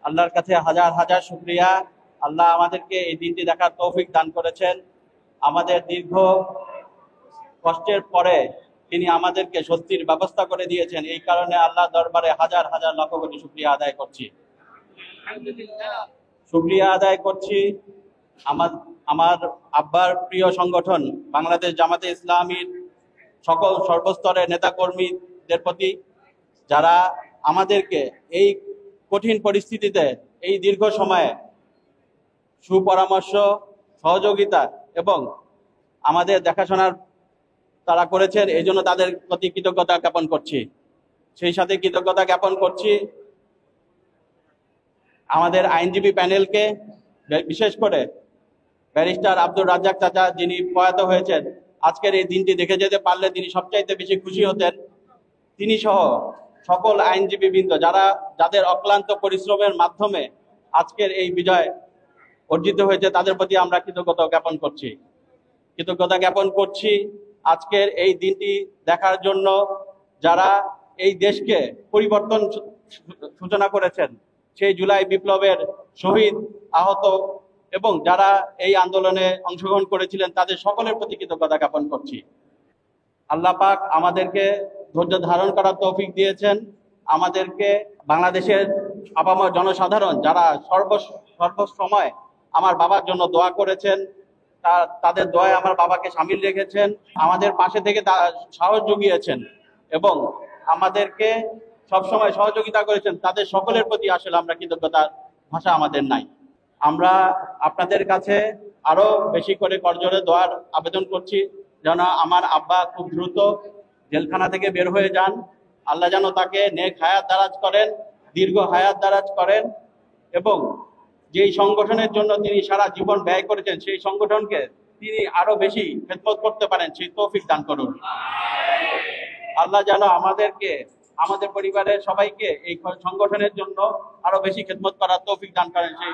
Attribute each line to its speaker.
Speaker 1: আল্লাহর কাছে হাজার হাজার শুকরিয়া। আল্লাহ আমাদেরকে এই দিনটি দেখার তৌফিক দান করেছেন। আমাদের দীর্ঘ কষ্টের পরে তিনি আমাদেরকে স্বস্তির ব্যবস্থা করে দিয়েছেন। এই কারণে আল্লাহ দরবারে হাজার হাজার লক্ষ কোটি শুকরিয়া আদায় করছি। শুকরিয়া আদায় করছি আমার আমার আব্বার প্রিয় সংগঠন বাংলাদেশ জামাতে ইসলামীর সকল সর্বস্তরের নেতাকর্মীদের প্রতি, যারা আমাদেরকে এই কঠিন পরিস্থিতিতে এই দীর্ঘ সময়ে সুপরামর্শ, সহযোগিতা এবং আমাদের দেখাশোনার তারা করেছেন। এই জন্য তাদের প্রতি কৃতজ্ঞতা জ্ঞাপন করছি। সেই সাথে কৃতজ্ঞতা জ্ঞাপন করছি আমাদের আইনজীবী প্যানেলকে, বিশেষ করে ব্যারিস্টার আব্দুর রাজ্জাক চাচা, যিনি প্রয়াত হয়েছেন। আজকের এই দিনটি দেখে যেতে পারলে তিনি সবচাইতে বেশি খুশি হতেন। তিনি সহ সকল আইনজীবীবৃন্দ যাদের অক্লান্ত পরিশ্রমের মাধ্যমে আজকের এই বিজয় অর্জিত হয়েছে, তাদের প্রতি আমরা কৃতজ্ঞতা জ্ঞাপন করছি আজকের এই দিনটি দেখার জন্য, যারা এই দেশকে পরিবর্তন সূচনা করেছেন। সেই জুলাই বিপ্লবের শহীদ, আহত এবং যারা এই আন্দোলনে অংশগ্রহণ করেছিলেন, তাদের সকলের প্রতি কৃতজ্ঞতা জ্ঞাপন করছি। আল্লাহ পাক আমাদেরকে ধৈর্য ধারণ করার তৌফিক দিয়েছেন। আমাদেরকে বাংলাদেশের আপামর জনসাধারণ যারা সর্বসময় আমার বাবার জন্য দোয়া করেছেন, তাদের দোয়ায় আমার বাবাকে শামিল রেখেছেন, আমাদের পাশে থেকে সাহস জুগিয়েছেন এবং আমাদেরকে সবসময় সহযোগিতা করেছেন। তাদের সকলের প্রতি আসলে আমরা কৃতজ্ঞতার ভাষা আমাদের নাই। আমরা আপনাদের কাছে আরো বেশি করে করজোড়ে দোয়ার আবেদন করছি, যেন আমার আব্বা খুব দ্রুত জেলখানা থেকে বের হয়ে যান। আল্লাহ যেন তাকে নেক হায়াত দারাজ করেন, দীর্ঘ হায়াত দারাজ করেন এবং যেই সংগঠনের জন্য তিনি সারা জীবন ব্যয় করেছেন, সেই সংগঠনকে তিনি আরো বেশি খেদমত করতে পারেন, সেই তৌফিক দান করুন। আল্লাহ যেন আমাদেরকে, আমাদের পরিবারের সবাইকে এই সংগঠনের জন্য আরো বেশি খেদমত করার তৌফিক দান করেন, সেই